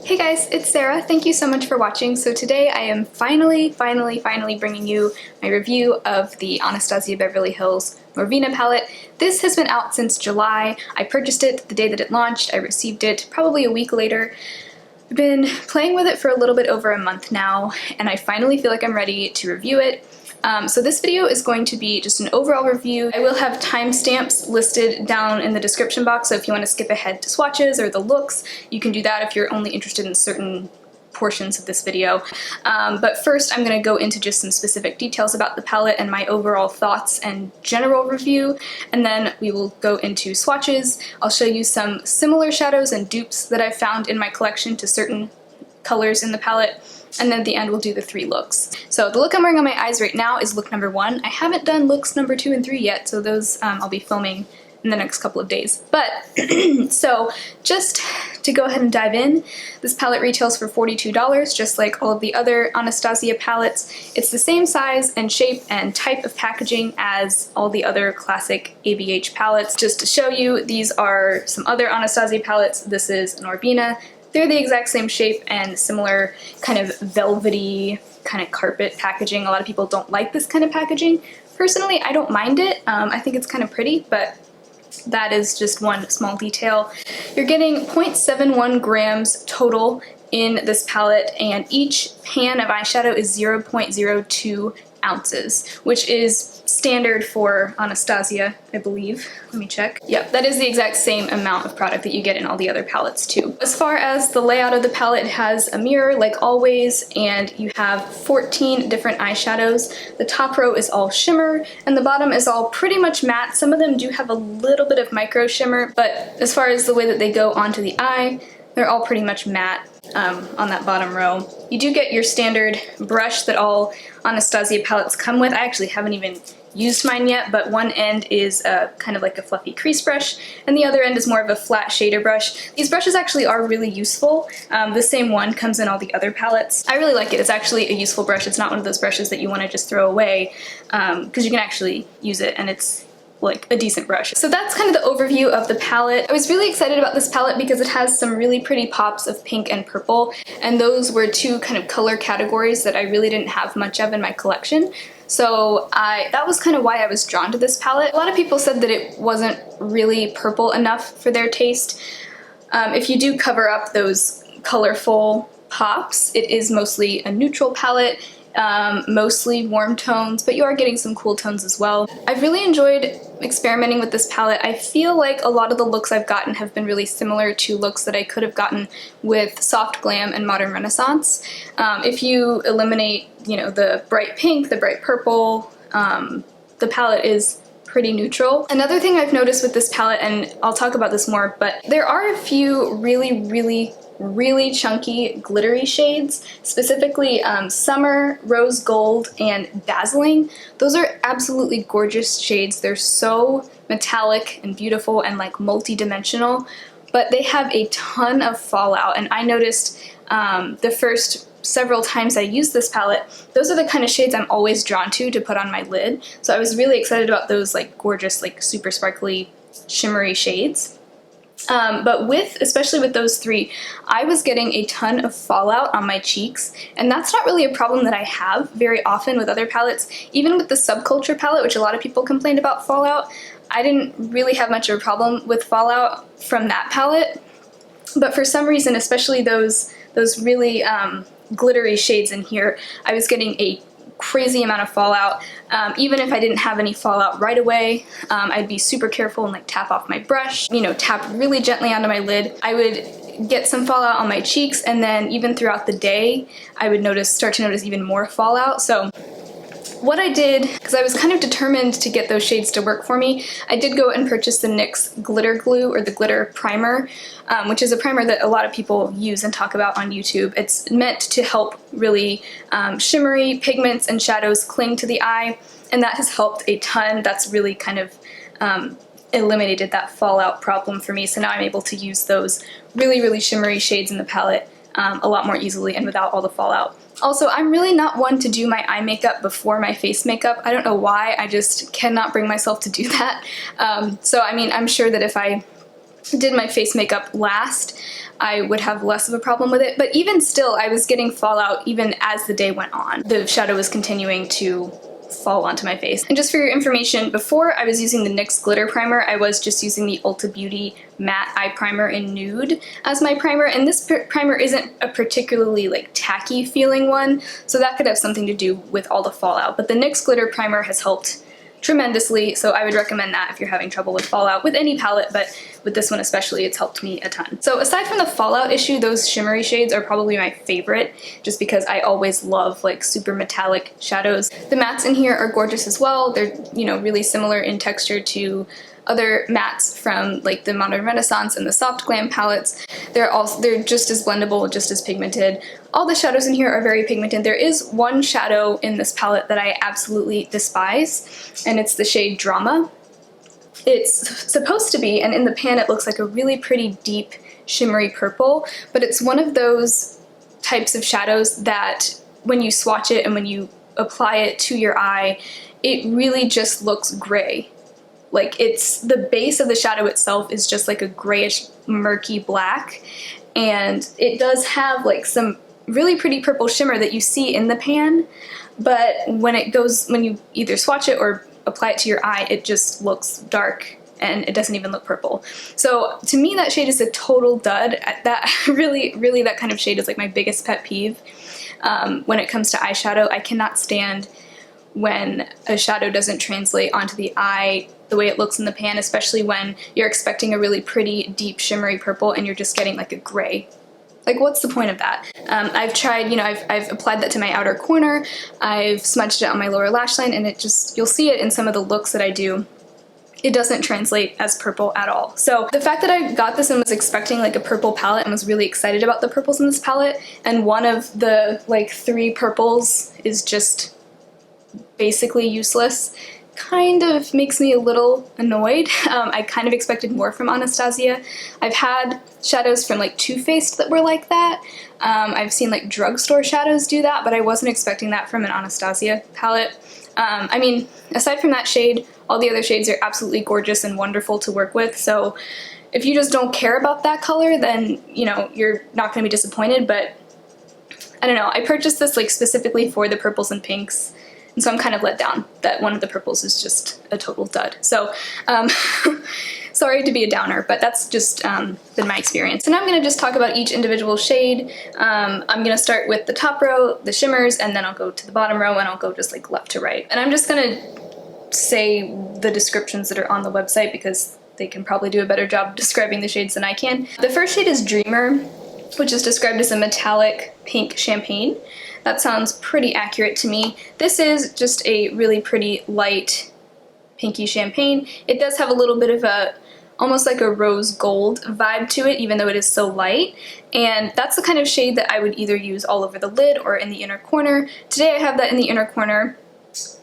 Hey guys, it's Sarah. Thank you so much for watching. So today I am finally bringing you my review of the Anastasia Beverly Hills Norvina palette. This has been out since July. I purchased it the day that it launched. I received it probably a week later. I've been playing with it for a little bit over a month now, and I finally feel like I'm ready to review it. So this video is going to be just an overall review. I will have timestamps listed down in the description box, so if you want to skip ahead to swatches or the looks, you can do that if you're only interested in certain portions of this video. But first I'm going to go into just some specific details about the palette and my overall thoughts and general review, and then we will go into swatches. I'll show you some similar shadows and dupes that I've found in my collection to certain colors in the palette, and then at the end we'll do the 3 looks. So the look I'm wearing on my eyes right now is look number 1. I haven't done looks number 2 and 3 yet, so those I'll be filming in the next couple of days. But so just to go ahead and dive in, this palette retails for $42, just like all of the other Anastasia palettes. It's the same size and shape and type of packaging as all the other classic ABH palettes. Just to show you, these are some other Anastasia palettes. This is Norvina. They're the exact same shape and similar kind of velvety kind of carpet packaging. A lot of people don't like this kind of packaging. Personally, I don't mind it. I think it's kind of pretty, but that is just one small detail. You're getting 0.71 grams total in this palette, and each pan of eyeshadow is 0.02 ounces, which is standard for Anastasia, I believe. Let me check. Yep, that is the exact same amount of product that you get in all the other palettes too. As far as the layout of the palette, it has a mirror like always, and you have 14 different eyeshadows. The top row is all shimmer, and the bottom is all pretty much matte. Some of them do have a little bit of micro shimmer, but as far as the way that they go onto the eye, they're all pretty much matte on that bottom row. You do get your standard brush that all Anastasia palettes come with. I actually haven't even used mine yet, but one end is kind of like a fluffy crease brush, and the other end is more of a flat shader brush. These brushes actually are really useful. The same one comes in all the other palettes. I really like it. It's actually a useful brush. It's not one of those brushes that you want to just throw away, because you can actually use it, and it's like a decent brush. So that's kind of the overview of the palette. I was really excited about this palette because it has some really pretty pops of pink and purple, and those were 2 kind of color categories that I really didn't have much of in my collection. So that was kind of why I was drawn to this palette. A lot of people said that it wasn't really purple enough for their taste. If you do cover up those colorful pops, it is mostly a neutral palette. Mostly warm tones, but you are getting some cool tones as well. I've really enjoyed experimenting with this palette. I feel like a lot of the looks I've gotten have been really similar to looks that I could have gotten with Soft Glam and Modern Renaissance. If you eliminate, you know, the bright pink, the bright purple, the palette is pretty neutral. Another thing I've noticed with this palette, and I'll talk about this more, but there are a few really chunky glittery shades, specifically Summer, Rose Gold, and Dazzling. Those are absolutely gorgeous shades. They're so metallic and beautiful and like multi-dimensional, but they have a ton of fallout, and I noticed the first several times I used this palette, those are the kind of shades I'm always drawn to put on my lid. So I was really excited about those like gorgeous, like super sparkly, shimmery shades. But especially with those 3, I was getting a ton of fallout on my cheeks, and that's not really a problem that I have very often with other palettes. Even with the Subculture palette, which a lot of people complained about fallout, I didn't really have much of a problem with fallout from that palette. But for some reason, especially those really glittery shades in here, I was getting a crazy amount of fallout. Even if I didn't have any fallout right away, I'd be super careful and like tap off my brush, you know, tap really gently onto my lid. I would get some fallout on my cheeks, and then even throughout the day, I would start to notice even more fallout. So what I did, because I was kind of determined to get those shades to work for me, I did go and purchase the NYX Glitter Glue, or the Glitter Primer, which is a primer that a lot of people use and talk about on YouTube. It's meant to help really shimmery pigments and shadows cling to the eye, and that has helped a ton. That's really kind of eliminated that fallout problem for me, so now I'm able to use those really shimmery shades in the palette a lot more easily and without all the fallout. Also, I'm really not one to do my eye makeup before my face makeup. I don't know why, I just cannot bring myself to do that. So I mean, I'm sure that if I did my face makeup last, I would have less of a problem with it. But even still, I was getting fallout even as the day went on. The shadow was continuing to fall onto my face. And just for your information, before I was using the NYX Glitter Primer, I was just using the Ulta Beauty Matte Eye Primer in Nude as my primer, and this primer isn't a particularly like tacky feeling one, so that could have something to do with all the fallout. But the NYX Glitter Primer has helped tremendously, so I would recommend that if you're having trouble with fallout with any palette, but with this one especially, it's helped me a ton. So aside from the fallout issue, those shimmery shades are probably my favorite, just because I always love like super metallic shadows. The mattes in here are gorgeous as well. They're, you know, really similar in texture to other mattes from like the Modern Renaissance and the Soft Glam palettes. They're just as blendable, just as pigmented. All the shadows in here are very pigmented. There is one shadow in this palette that I absolutely despise, and it's the shade Drama. It's supposed to be, and in the pan it looks like a really pretty deep shimmery purple, but it's one of those types of shadows that when you swatch it and when you apply it to your eye, it really just looks gray. Like, it's the base of the shadow itself is just like a grayish murky black, and it does have like some really pretty purple shimmer that you see in the pan, but when you either swatch it or apply it to your eye, it just looks dark and it doesn't even look purple. So to me, that shade is a total dud. That really that kind of shade is like my biggest pet peeve. When it comes to eyeshadow, I cannot stand when a shadow doesn't translate onto the eye the way it looks in the pan, especially when you're expecting a really pretty deep shimmery purple and you're just getting like a gray. Like, what's the point of that? I've tried, you know, I've applied that to my outer corner, I've smudged it on my lower lash line, and it just, you'll see it in some of the looks that I do. It doesn't translate as purple at all. So the fact that I got this and was expecting like a purple palette and was really excited about the purples in this palette, and one of the like 3 purples is just basically useless, kind of makes me a little annoyed. I kind of expected more from Anastasia. I've had shadows from like Too Faced that were like that. I've seen like drugstore shadows do that, but I wasn't expecting that from an Anastasia palette. I mean, aside from that shade, all the other shades are absolutely gorgeous and wonderful to work with, so if you just don't care about that color, then, you know, you're not going to be disappointed. But I don't know, I purchased this like specifically for the purples and pinks, and so I'm kind of let down that one of the purples is just a total dud. So, sorry to be a downer, but that's just been my experience. And I'm going to just talk about each individual shade. I'm going to start with the top row, the shimmers, and then I'll go to the bottom row, and I'll go just like left to right. And I'm just going to say the descriptions that are on the website because they can probably do a better job of describing the shades than I can. The first shade is Dreamer, which is described as a metallic pink champagne. That sounds pretty accurate to me. This is just a really pretty light pinky champagne. It does have a little bit of a, almost like a rose gold vibe to it, even though it is so light. And that's the kind of shade that I would either use all over the lid or in the inner corner. Today I have that in the inner corner.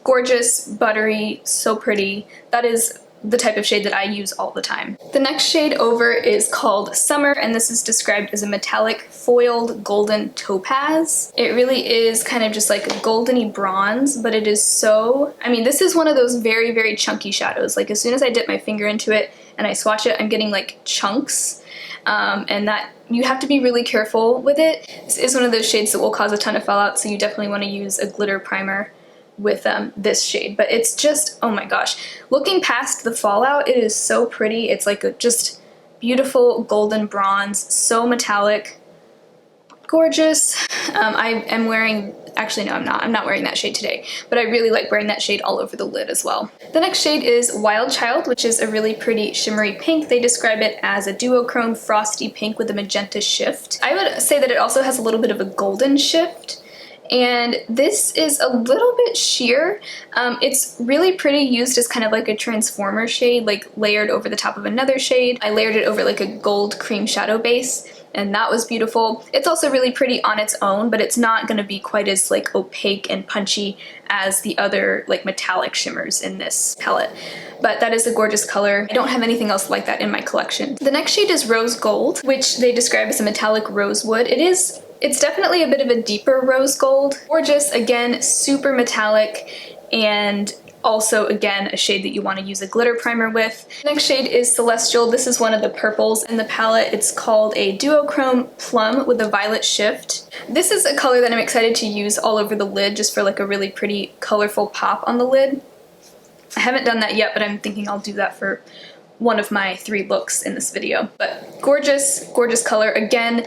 Gorgeous, buttery, so pretty. That is the type of shade that I use all the time. The next shade over is called Summer, and this is described as a metallic foiled golden topaz. It really is kind of just like a goldeny bronze, but it is so, I mean, this is one of those very chunky shadows. Like, as soon as I dip my finger into it and I swatch it, I'm getting like chunks, and that you have to be really careful with it. This is one of those shades that will cause a ton of fallout, so you definitely want to use a glitter primer with this shade. But it's just, oh my gosh, looking past the fallout, it is so pretty. It's like a just beautiful golden bronze, so metallic, gorgeous. I am wearing, actually no, I'm not wearing that shade today, but I really like wearing that shade all over the lid as well. The next shade is Wild Child, which is a really pretty shimmery pink. They describe it as a duochrome frosty pink with a magenta shift. I would say that it also has a little bit of a golden shift. And this is a little bit sheer. It's really pretty used as kind of like a transformer shade, like layered over the top of another shade. I layered it over like a gold cream shadow base, and that was beautiful. It's also really pretty on its own, but it's not going to be quite as like opaque and punchy as the other like metallic shimmers in this palette. But that is a gorgeous color. I don't have anything else like that in my collection. The next shade is Rose Gold, which they describe as a metallic rosewood. It's definitely a bit of a deeper rose gold. Gorgeous, again, super metallic, and also, again, a shade that you want to use a glitter primer with. The next shade is Celestial. This is one of the purples in the palette. It's called a Duochrome Plum with a violet shift. This is a color that I'm excited to use all over the lid just for like a really pretty colorful pop on the lid. I haven't done that yet, but I'm thinking I'll do that for one of my 3 looks in this video. But gorgeous, gorgeous color. Again,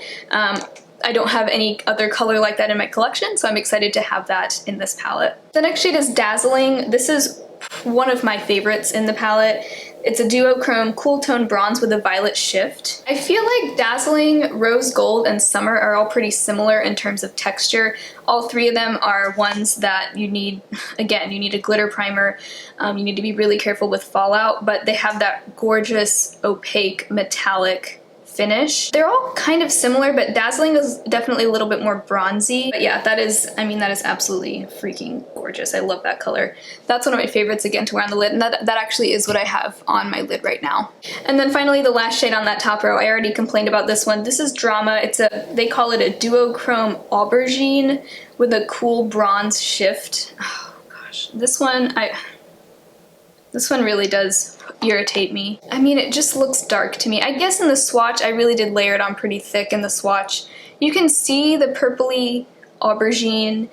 I don't have any other color like that in my collection, so I'm excited to have that in this palette. The next shade is Dazzling. This is one of my favorites in the palette. It's a duochrome cool tone bronze with a violet shift. I feel like Dazzling, Rose Gold, and Summer are all pretty similar in terms of texture. All 3 of them are ones that you need, again, you need a glitter primer. You need to be really careful with fallout, but they have that gorgeous, opaque, metallic finish. They're all kind of similar, but Dazzling is definitely a little bit more bronzy. But yeah, that is, I mean, that is absolutely freaking gorgeous. I love that color. That's one of my favorites, again, to wear on the lid, and that actually is what I have on my lid right now. And then finally, the last shade on that top row, I already complained about this one. This is Drama. It's a, they call it a duochrome aubergine with a cool bronze shift. Oh gosh, this one really does irritate me. I mean, it just looks dark to me. I guess in the swatch, I really did layer it on pretty thick in the swatch. You can see the purpley aubergine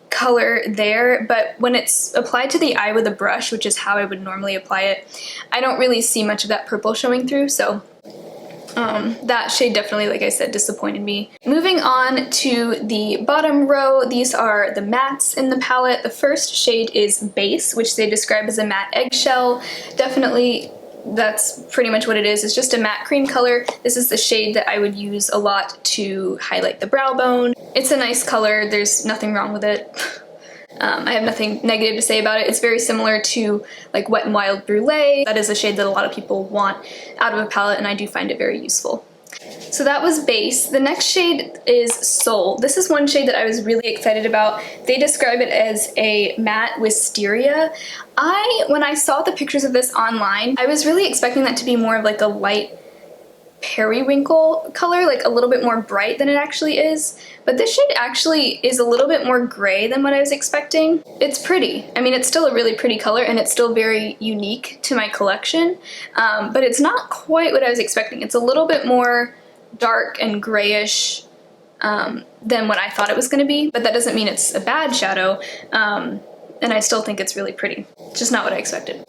color there, but when it's applied to the eye with a brush, which is how I would normally apply it, I don't really see much of that purple showing through, so that shade definitely, like I said, disappointed me. Moving on to the bottom row, these are the mattes in the palette. The first shade is Base, which they describe as a matte eggshell. Definitely, that's pretty much what it is. It's just a matte cream color. This is the shade that I would use a lot to highlight the brow bone. It's a nice color. There's nothing wrong with it. I have nothing negative to say about it. It's very similar to like Wet n Wild Brulee. That is a shade that a lot of people want out of a palette, and I do find it very useful. So that was Base. The next shade is Soul. This is one shade that I was really excited about. They describe it as a matte wisteria. When I saw the pictures of this online, I was really expecting that to be more of like a light periwinkle color, like a little bit more bright than it actually is. But this shade actually is a little bit more gray than what I was expecting. It's pretty. I mean, it's still a really pretty color, and it's still very unique to my collection, but it's not quite what I was expecting. It's a little bit more dark and grayish than what I thought it was going to be, but that doesn't mean it's a bad shadow, and I still think it's really pretty. Just not what I expected.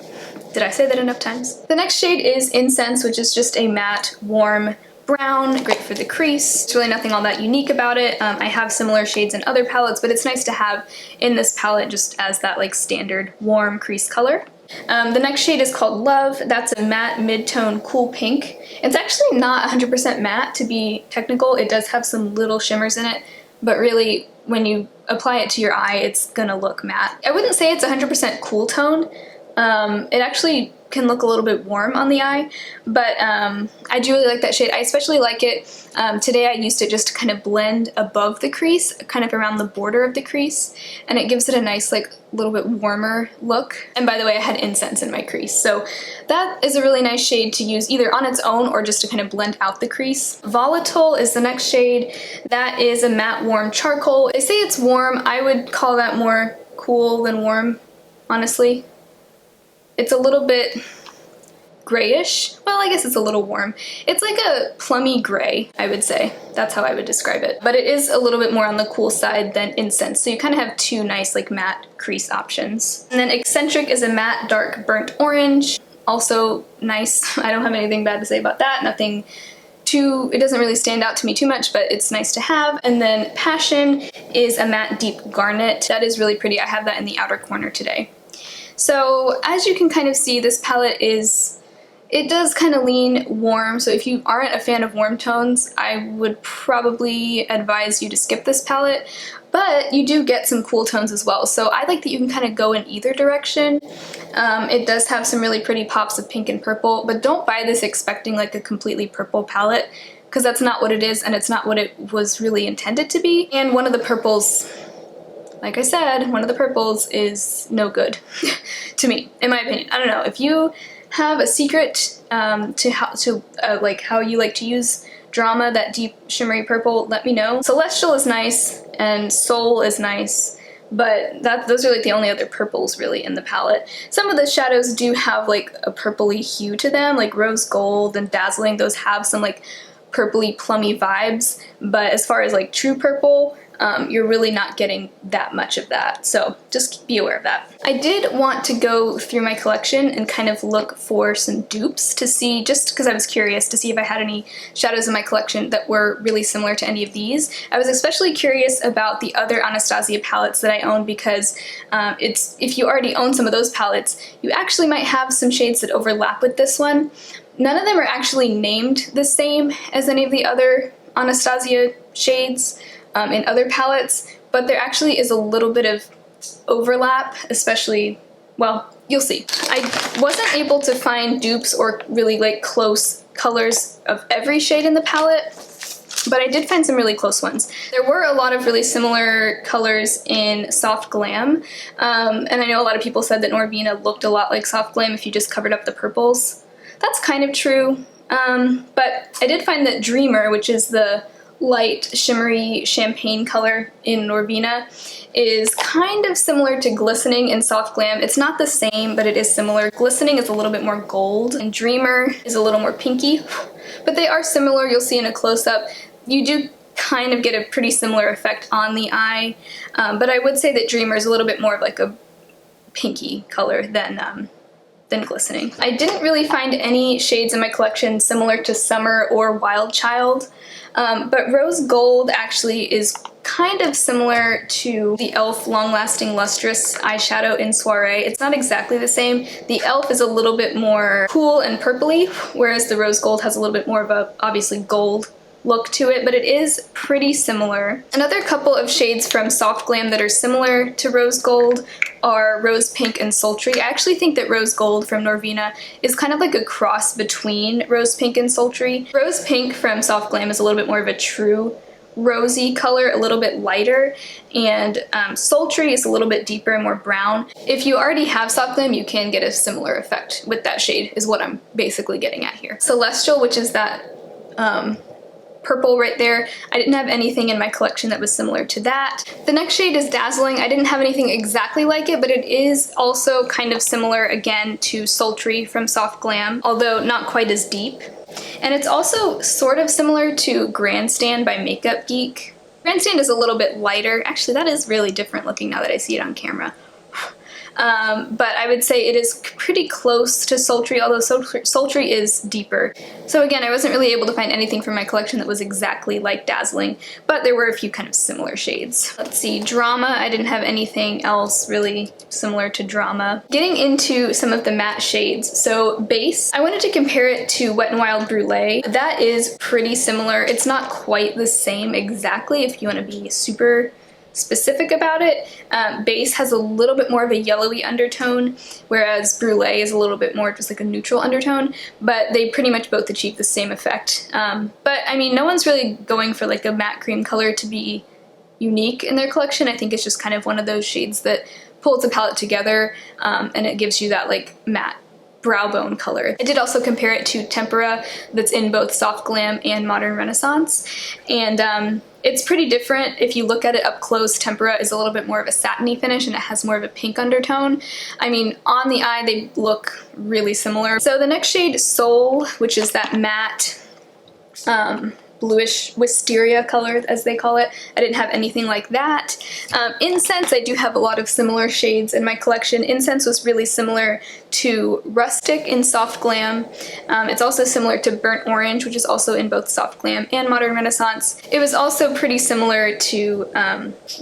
Did I say that enough times? The next shade is Incense, which is just a matte, warm brown, great for the crease. It's really nothing all that unique about it. I have similar shades in other palettes, but it's nice to have in this palette just as that like standard warm crease color. The next shade is called Love. That's a matte mid-tone cool pink. It's actually not 100% matte, to be technical. It does have some little shimmers in it, but really when you apply it to your eye, it's gonna look matte. I wouldn't say it's 100% cool tone. It actually can look a little bit warm on the eye, but I do really like that shade. I especially like it. Today I used it just to kind of blend above the crease, kind of around the border of the crease, and it gives it a nice like little bit warmer look. And by the way, I had Incense in my crease, so that is a really nice shade to use either on its own or just to kind of blend out the crease. Volatile is the next shade. That is a matte warm charcoal. They say it's warm. I would call that more cool than warm, honestly. It's a little bit grayish. Well, I guess it's a little warm. It's like a plummy gray, I would say. That's how I would describe it. But it is a little bit more on the cool side than Incense, so you kind of have two nice like matte crease options. And then Eccentric is a matte dark burnt orange. Also nice. I don't have anything bad to say about that. Nothing too, it doesn't really stand out to me too much, but it's nice to have. And then Passion is a matte deep garnet. That is really pretty. I have that in the outer corner today. So as you can kind of see, this palette it does kind of lean warm, so if you aren't a fan of warm tones, I would probably advise you to skip this palette, but you do get some cool tones as well, so I like that you can kind of go in either direction. It does have some really pretty pops of pink and purple, but don't buy this expecting like a completely purple palette, because that's not what it is, and it's not what it was really intended to be. And one of the purples, like I said, one of the purples is no good to me, in my opinion. I don't know, if you have a secret to how you like to use Drama, that deep shimmery purple, let me know. Celestial is nice and Soul is nice, but those are like the only other purples really in the palette. Some of the shadows do have like a purpley hue to them, like Rose Gold and Dazzling. Those have some like purpley plummy vibes, but as far as like true purple, you're really not getting that much of that, so just be aware of that. I did want to go through my collection and kind of look for some dupes to see, just because I was curious to see if I had any shadows in my collection that were really similar to any of these. I was especially curious about the other Anastasia palettes that I own because if you already own some of those palettes, you actually might have some shades that overlap with this one. None of them are actually named the same as any of the other Anastasia shades in other palettes, but there actually is a little bit of overlap, especially, well, you'll see. I wasn't able to find dupes or really like close colors of every shade in the palette, but I did find some really close ones. There were a lot of really similar colors in Soft Glam, and I know a lot of people said that Norvina looked a lot like Soft Glam if you just covered up the purples. That's kind of true, but I did find that Dreamer, which is the light shimmery champagne color in Norvina, is kind of similar to Glistening in Soft Glam. It's not the same, but it is similar. Glistening is a little bit more gold, and Dreamer is a little more pinky, but they are similar. You'll see in a close-up. You do kind of get a pretty similar effect on the eye, but I would say that Dreamer is a little bit more of like a pinky color than Glistening. I didn't really find any shades in my collection similar to Summer or Wild Child, but Rose Gold actually is kind of similar to the e.l.f. Long Lasting Lustrous eyeshadow in Soiree. It's not exactly the same. The e.l.f. is a little bit more cool and purpley, whereas the Rose Gold has a little bit more of a, obviously, gold look to it, but it is pretty similar. Another couple of shades from Soft Glam that are similar to Rose Gold are Rose Pink and Sultry. I actually think that Rose Gold from Norvina is kind of like a cross between Rose Pink and Sultry. Rose Pink from Soft Glam is a little bit more of a true rosy color, a little bit lighter, and Sultry is a little bit deeper and more brown. If you already have Soft Glam, you can get a similar effect with that shade, is what I'm basically getting at here. Celestial, which is that purple right there. I didn't have anything in my collection that was similar to that. The next shade is Dazzling. I didn't have anything exactly like it, but it is also kind of similar again to Sultry from Soft Glam, although not quite as deep. And it's also sort of similar to Grandstand by Makeup Geek. Grandstand is a little bit lighter. Actually, that is really different looking now that I see it on camera. But I would say it is pretty close to Sultry, although Sultry is deeper. So again, I wasn't really able to find anything from my collection that was exactly like Dazzling, but there were a few kind of similar shades. Let's see, Drama, I didn't have anything else really similar to Drama. Getting into some of the matte shades, so Base, I wanted to compare it to Wet n Wild Brulee. That is pretty similar. It's not quite the same exactly if you want to be super specific about it. Base has a little bit more of a yellowy undertone, whereas Brulee is a little bit more just like a neutral undertone, but they pretty much both achieve the same effect. But I mean, no one's really going for like a matte cream color to be unique in their collection. I think it's just kind of one of those shades that pulls the palette together, and it gives you that like matte brow bone color. I did also compare it to Tempera, that's in both Soft Glam and Modern Renaissance, and it's pretty different. If you look at it up close, Tempera is a little bit more of a satiny finish and it has more of a pink undertone. I mean, on the eye they look really similar. So the next shade, Soul, which is that matte bluish wisteria color, as they call it. I didn't have anything like that. Incense, I do have a lot of similar shades in my collection. Incense was really similar to Rustic in Soft Glam. It's also similar to Burnt Orange, which is also in both Soft Glam and Modern Renaissance. It was also pretty similar to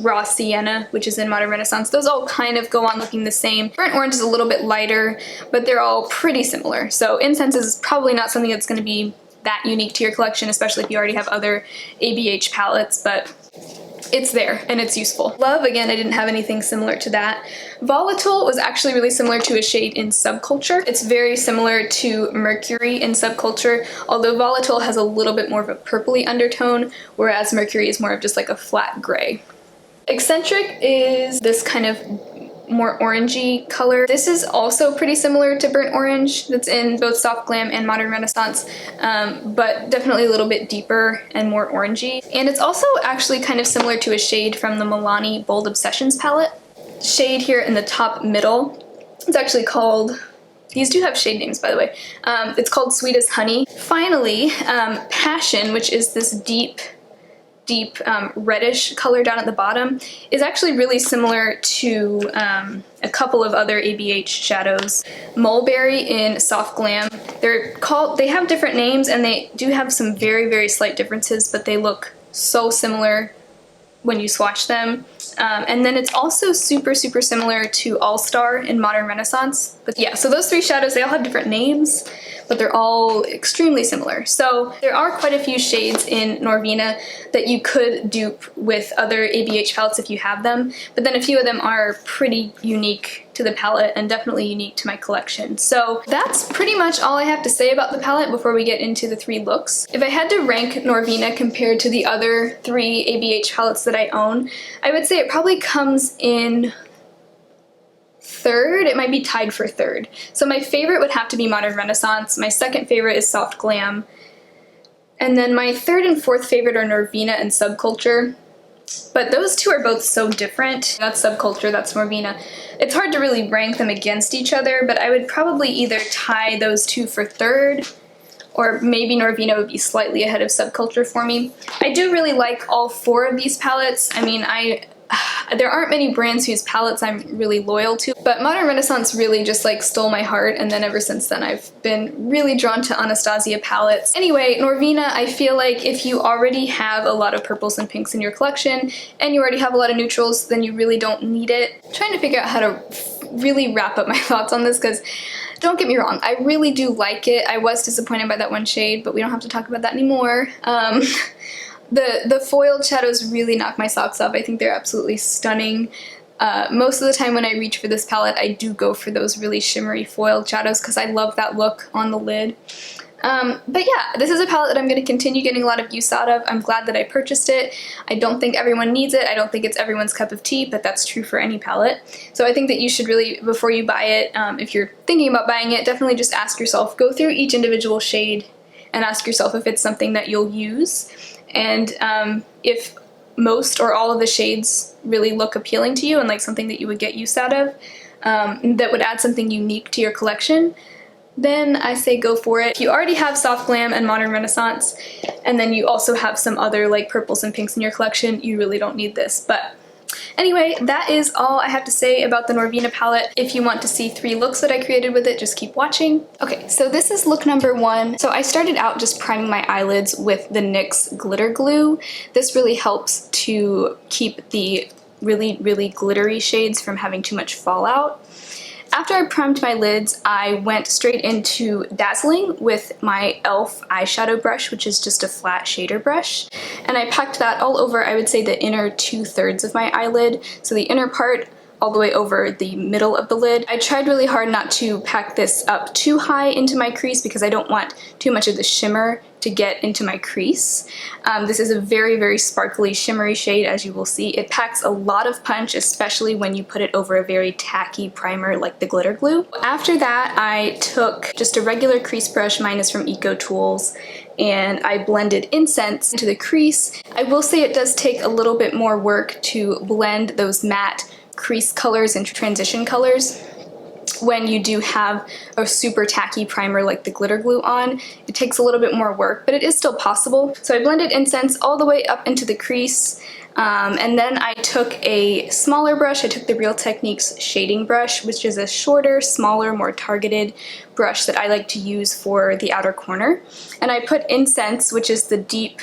Raw Sienna, which is in Modern Renaissance. Those all kind of go on looking the same. Burnt Orange is a little bit lighter, but they're all pretty similar. So Incense is probably not something that's going to be that unique to your collection, especially if you already have other ABH palettes, but it's there and it's useful. Love, again, I didn't have anything similar to that. Volatile was actually really similar to a shade in Subculture. It's very similar to Mercury in Subculture, although Volatile has a little bit more of a purpley undertone, whereas Mercury is more of just like a flat gray. Eccentric is this kind of more orangey color. This is also pretty similar to Burnt Orange that's in both Soft Glam and Modern Renaissance, but definitely a little bit deeper and more orangey. And it's also actually kind of similar to a shade from the Milani Bold Obsessions palette. Shade here in the top middle, it's actually called, these do have shade names by the way, it's called Sweet as Honey. Finally, Passion, which is this deep reddish color down at the bottom, is actually really similar to a couple of other ABH shadows. Mulberry in Soft Glam. They have different names and they do have some very, very slight differences, but they look so similar when you swatch them. And then it's also super, super similar to All Star in Modern Renaissance. But yeah, so those three shadows, they all have different names, but they're all extremely similar. So there are quite a few shades in Norvina that you could dupe with other ABH palettes if you have them, but then a few of them are pretty unique to the palette and definitely unique to my collection. So that's pretty much all I have to say about the palette before we get into the three looks. If I had to rank Norvina compared to the other three ABH palettes that I own, I would say it probably comes in third. It might be tied for third. So my favorite would have to be Modern Renaissance. My second favorite is Soft Glam. And then my third and fourth favorite are Norvina and Subculture. But those two are both so different. That's Subculture, that's Norvina. It's hard to really rank them against each other, but I would probably either tie those two for third, or maybe Norvina would be slightly ahead of Subculture for me. I do really like all four of these palettes. I mean, there aren't many brands whose palettes I'm really loyal to, but Modern Renaissance really just like stole my heart, and then ever since then I've been really drawn to Anastasia palettes. Anyway, Norvina, I feel like if you already have a lot of purples and pinks in your collection and you already have a lot of neutrals, then you really don't need it. I'm trying to figure out how to really wrap up my thoughts on this, because don't get me wrong, I really do like it. I was disappointed by that one shade, but we don't have to talk about that anymore. The foiled shadows really knock my socks off. I think they're absolutely stunning. Most of the time when I reach for this palette, I do go for those really shimmery foiled shadows because I love that look on the lid. But yeah, this is a palette that I'm going to continue getting a lot of use out of. I'm glad that I purchased it. I don't think everyone needs it. I don't think it's everyone's cup of tea, but that's true for any palette. So I think that you should really, before you buy it, if you're thinking about buying it, definitely just ask yourself, go through each individual shade and ask yourself if it's something that you'll use. And if most or all of the shades really look appealing to you and like something that you would get use out of, that would add something unique to your collection, then I say go for it. If you already have Soft Glam and Modern Renaissance, and then you also have some other like purples and pinks in your collection, you really don't need this. But anyway, that is all I have to say about the Norvina palette. If you want to see three looks that I created with it, just keep watching. Okay, so this is look number one. So I started out just priming my eyelids with the NYX Glitter Glue. This really helps to keep the really, really glittery shades from having too much fallout. After I primed my lids, I went straight into dazzling with my e.l.f. eyeshadow brush, which is just a flat shader brush. And I packed that all over, I would say, the inner 2/3 of my eyelid. So the inner part all the way over the middle of the lid. I tried really hard not to pack this up too high into my crease because I don't want too much of the shimmer to get into my crease. This is a very, very sparkly, shimmery shade, as you will see. It packs a lot of punch, especially when you put it over a very tacky primer like the glitter glue. After that, I took just a regular crease brush, mine is from Eco Tools, and I blended Incense into the crease. I will say it does take a little bit more work to blend those matte crease colors into transition colors. When you do have a super tacky primer like the glitter glue on, it takes a little bit more work, but it is still possible. So I blended Incense all the way up into the crease, and then I took a smaller brush. I took the Real Techniques shading brush, which is a shorter, smaller, more targeted brush that I like to use for the outer corner. And I put Incense, which is the deep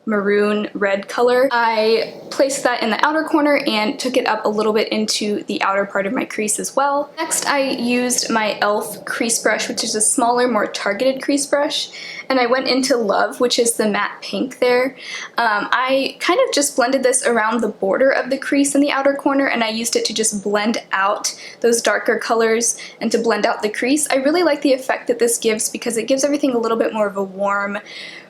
maroon red color. I placed that in the outer corner and took it up a little bit into the outer part of my crease as well. Next, I used my e.l.f. crease brush, which is a smaller, more targeted crease brush, and I went into Love, which is the matte pink there. I kind of just blended this around the border of the crease in the outer corner, and I used it to just blend out those darker colors and to blend out the crease. I really like the effect that this gives because it gives everything a little bit more of a warm,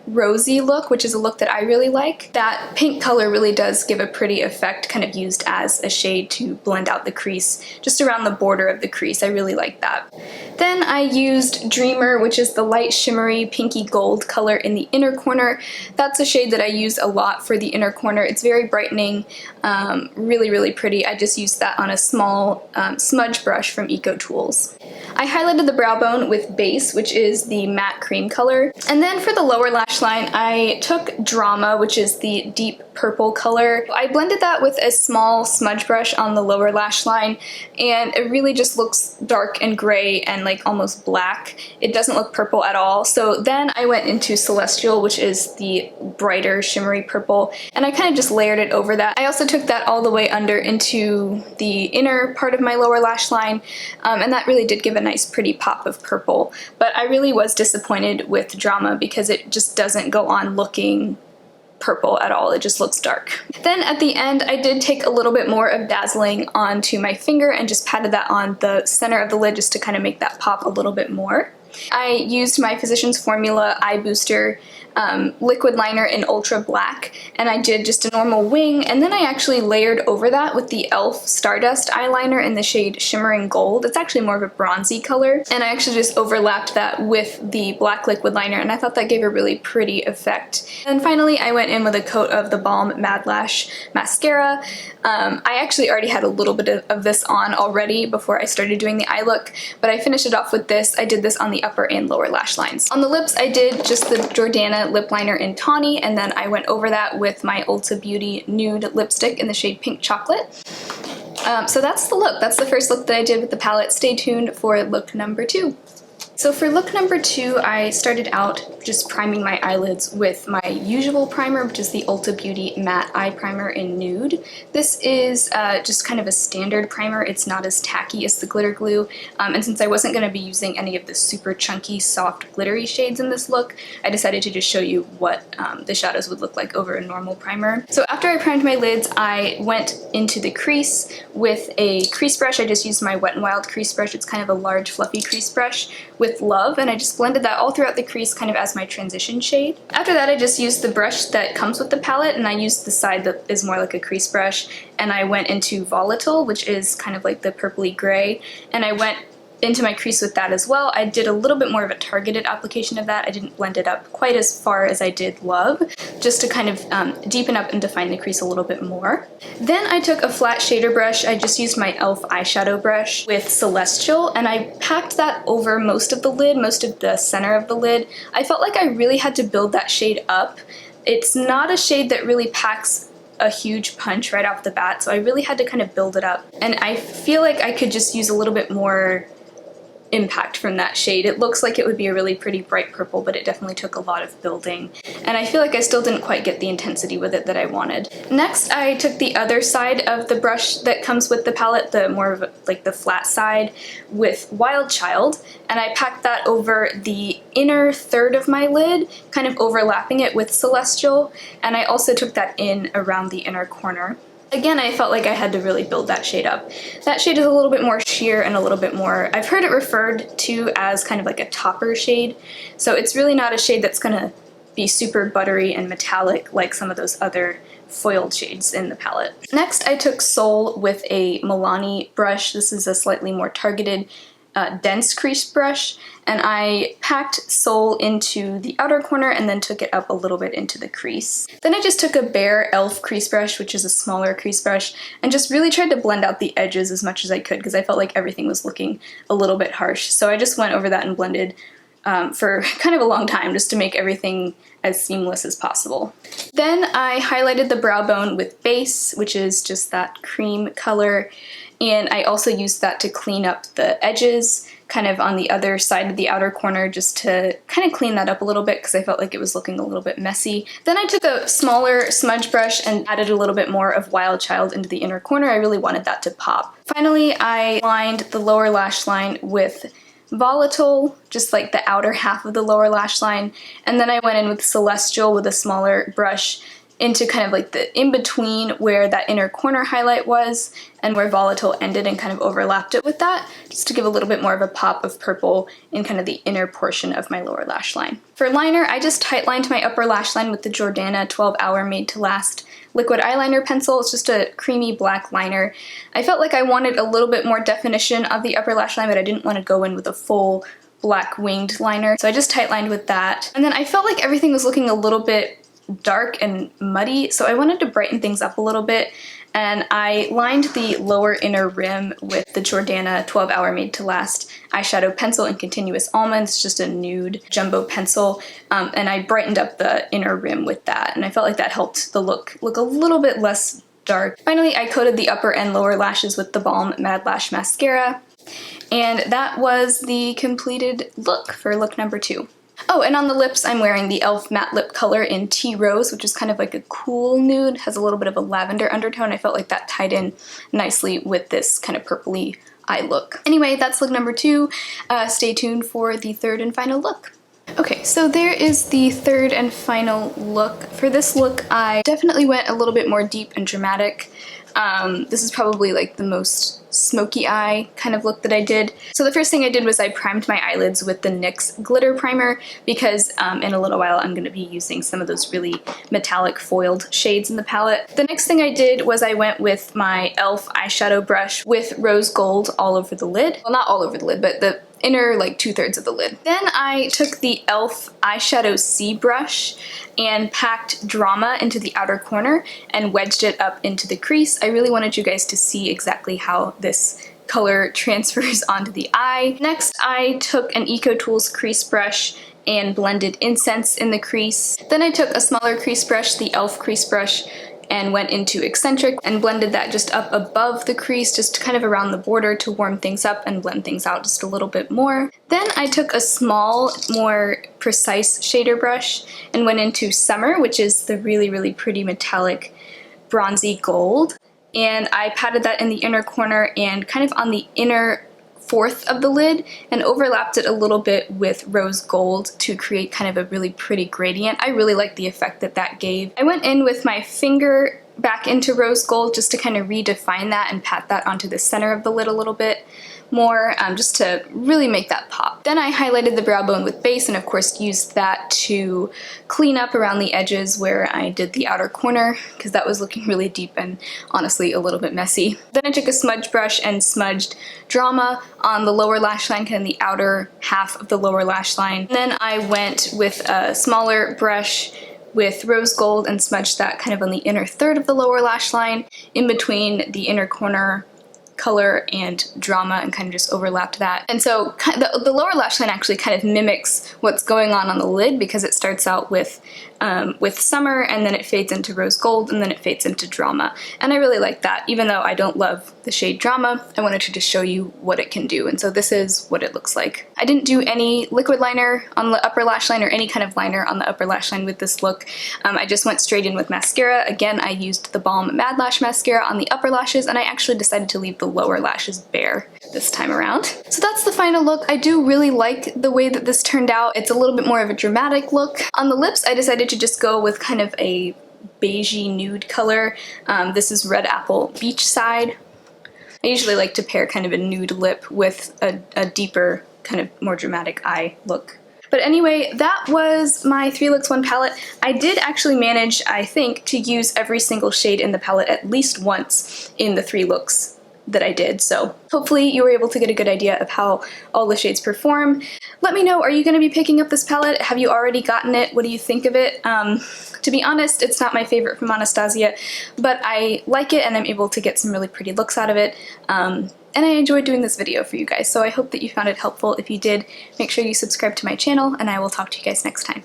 rosy look, which is a look that I really like. That pink color really does give a pretty effect, kind of used as a shade to blend out the crease, just around the border of the crease. I really like that. Then I used Dreamer, which is the light shimmery pinky gold color in the inner corner. That's a shade that I use a lot for the inner corner. It's very brightening, really, really pretty. I just used that on a small smudge brush from Eco Tools. I highlighted the brow bone with Base, which is the matte cream color. And then for the lower lash line, I took Drama, which is the deep purple color. I blended that with a small smudge brush on the lower lash line, and it really just looks dark and gray and like almost black. It doesn't look purple at all. So then I went into Celestial, which is the brighter shimmery purple, and I kind of just layered it over that. I also took that all the way under into the inner part of my lower lash line, and that really did give a nice pretty pop of purple. But I really was disappointed with Drama because it just doesn't go on looking purple at all. It just looks dark. Then at the end, I did take a little bit more of Dazzling onto my finger and just patted that on the center of the lid just to kind of make that pop a little bit more. I used my Physicians Formula Eye Booster liquid liner in Ultra Black, and I did just a normal wing, and then I actually layered over that with the e.l.f. Stardust eyeliner in the shade Shimmering Gold. It's actually more of a bronzy color, and I actually just overlapped that with the black liquid liner, and I thought that gave a really pretty effect. And finally, I went in with a coat of the Balm Mad Lash mascara. I actually already had a little bit of this on already before I started doing the eye look, but I finished it off with this. I did this on the upper and lower lash lines. On the lips, I did just the Jordana lip liner in Tawny, and then I went over that with my Ulta Beauty Nude lipstick in the shade Pink Chocolate. So that's the look. That's the first look that I did with the palette. Stay tuned for look number 2. So for look number 2, I started out just priming my eyelids with my usual primer, which is the Ulta Beauty Matte Eye Primer in Nude. This is just kind of a standard primer. It's not as tacky as the glitter glue, and since I wasn't going to be using any of the super chunky, soft, glittery shades in this look, I decided to just show you what the shadows would look like over a normal primer. So after I primed my lids, I went into the crease with a crease brush. I just used my Wet n Wild crease brush. It's kind of a large, fluffy crease brush with Love, and I just blended that all throughout the crease kind of as my transition shade. After that, I just used the brush that comes with the palette, and I used the side that is more like a crease brush, and I went into Volatile, which is kind of like the purpley gray, and I went into my crease with that as well. I did a little bit more of a targeted application of that. I didn't blend it up quite as far as I did Love, just to kind of deepen up and define the crease a little bit more. Then I took a flat shader brush. I just used my e.l.f. eyeshadow brush with Celestial, and I packed that over most of the lid, most of the center of the lid. I felt like I really had to build that shade up. It's not a shade that really packs a huge punch right off the bat, so I really had to kind of build it up. And I feel like I could just use a little bit more impact from that shade. It looks like it would be a really pretty bright purple, but it definitely took a lot of building, and I feel like I still didn't quite get the intensity with it that I wanted. Next, I took the other side of the brush that comes with the palette, the more of like the flat side, with Wild Child, and I packed that over the inner third of my lid, kind of overlapping it with Celestial, and I also took that in around the inner corner. Again, I felt like I had to really build that shade up. That shade is a little bit more sheer and a little bit more, I've heard it referred to as kind of like a topper shade, so it's really not a shade that's gonna be super buttery and metallic like some of those other foiled shades in the palette. Next, I took Soul with a Milani brush. This is a slightly more targeted dense crease brush, and I packed Soul into the outer corner and then took it up a little bit into the crease. Then I just took a bare e.l.f. crease brush, which is a smaller crease brush, and just really tried to blend out the edges as much as I could because I felt like everything was looking a little bit harsh. So I just went over that and blended for kind of a long time just to make everything as seamless as possible. Then I highlighted the brow bone with Base, which is just that cream color, and I also used that to clean up the edges kind of on the other side of the outer corner, just to kind of clean that up a little bit because I felt like it was looking a little bit messy. Then I took a smaller smudge brush and added a little bit more of Wild Child into the inner corner. I really wanted that to pop. Finally, I lined the lower lash line with Volatile, just like the outer half of the lower lash line, and then I went in with Celestial with a smaller brush into kind of like the in-between where that inner corner highlight was and where Volatile ended, and kind of overlapped it with that, just to give a little bit more of a pop of purple in kind of the inner portion of my lower lash line. For liner, I just tight lined my upper lash line with the Jordana 12 Hour Made to Last liquid eyeliner pencil. It's just a creamy black liner. I felt like I wanted a little bit more definition of the upper lash line, but I didn't want to go in with a full black winged liner, so I just tight lined with that. And then I felt like everything was looking a little bit dark and muddy, so I wanted to brighten things up a little bit, and I lined the lower inner rim with the Jordana 12 Hour Made to Last eyeshadow pencil in Continuous Almonds, just a nude jumbo pencil, and I brightened up the inner rim with that, and I felt like that helped the look a little bit less dark. Finally, I coated the upper and lower lashes with the Balm Mad Lash Mascara, and that was the completed look for look number 2. Oh, and on the lips, I'm wearing the e.l.f. matte lip color in Tea Rose, which is kind of like a cool nude, has a little bit of a lavender undertone. I felt like that tied in nicely with this kind of purpley eye look. Anyway, that's look number 2. Stay tuned for the third and final look. Okay, so there is the third and final look. For this look, I definitely went a little bit more deep and dramatic. This is probably like the most smoky eye kind of look that I did. So the first thing I did was I primed my eyelids with the NYX Glitter Primer, because in a little while I'm going to be using some of those really metallic foiled shades in the palette. The next thing I did was I went with my e.l.f. eyeshadow brush with rose gold all over the lid. Well, not all over the lid, but the inner like 2/3 of the lid. Then I took the e.l.f. eyeshadow C brush and packed Drama into the outer corner and wedged it up into the crease. I really wanted you guys to see exactly how this color transfers onto the eye. Next, I took an Eco Tools crease brush and blended Incense in the crease. Then I took a smaller crease brush, the e.l.f. crease brush, and went into Eccentric and blended that just up above the crease, just kind of around the border to warm things up and blend things out just a little bit more. Then I took a small, more precise shader brush and went into Summer, which is the really, really pretty metallic bronzy gold. And I patted that in the inner corner and kind of on the inner 1/4 of the lid and overlapped it a little bit with rose gold to create kind of a really pretty gradient. I really like the effect that that gave. I went in with my finger back into rose gold just to kind of redefine that and pat that onto the center of the lid a little bit more, just to really make that pop. Then I highlighted the brow bone with base and of course used that to clean up around the edges where I did the outer corner, because that was looking really deep and honestly a little bit messy. Then I took a smudge brush and smudged Drama on the lower lash line, kind of the outer half of the lower lash line. And then I went with a smaller brush with rose gold and smudged that kind of on the inner 1/3 of the lower lash line, in between the inner corner color and Drama, and kind of just overlapped that. And so the lower lash line actually kind of mimics what's going on the lid, because it starts out with Summer and then it fades into rose gold and then it fades into Drama. And I really like that. Even though I don't love the shade Drama, I wanted to just show you what it can do. And so this is what it looks like. I didn't do any liquid liner on the upper lash line or any kind of liner on the upper lash line with this look. I just went straight in with mascara. Again, I used the Balm Mad Lash Mascara on the upper lashes, and I actually decided to leave the lower lashes bare this time around. So that's the final look. I do really like the way that this turned out. It's a little bit more of a dramatic look. On the lips, I decided to just go with kind of a beigey nude color. This is Red Apple Beachside. I usually like to pair kind of a nude lip with a deeper, kind of more dramatic eye look. But anyway, that was my 3 looks 1 palette. I did actually manage, I think, to use every single shade in the palette at least once in the 3 looks that I did, so hopefully you were able to get a good idea of how all the shades perform. Let me know, are you going to be picking up this palette? Have you already gotten it? What do you think of it? To be honest, it's not my favorite from Anastasia, but I like it and I'm able to get some really pretty looks out of it. And I enjoyed doing this video for you guys, so I hope that you found it helpful. If you did, make sure you subscribe to my channel, and I will talk to you guys next time.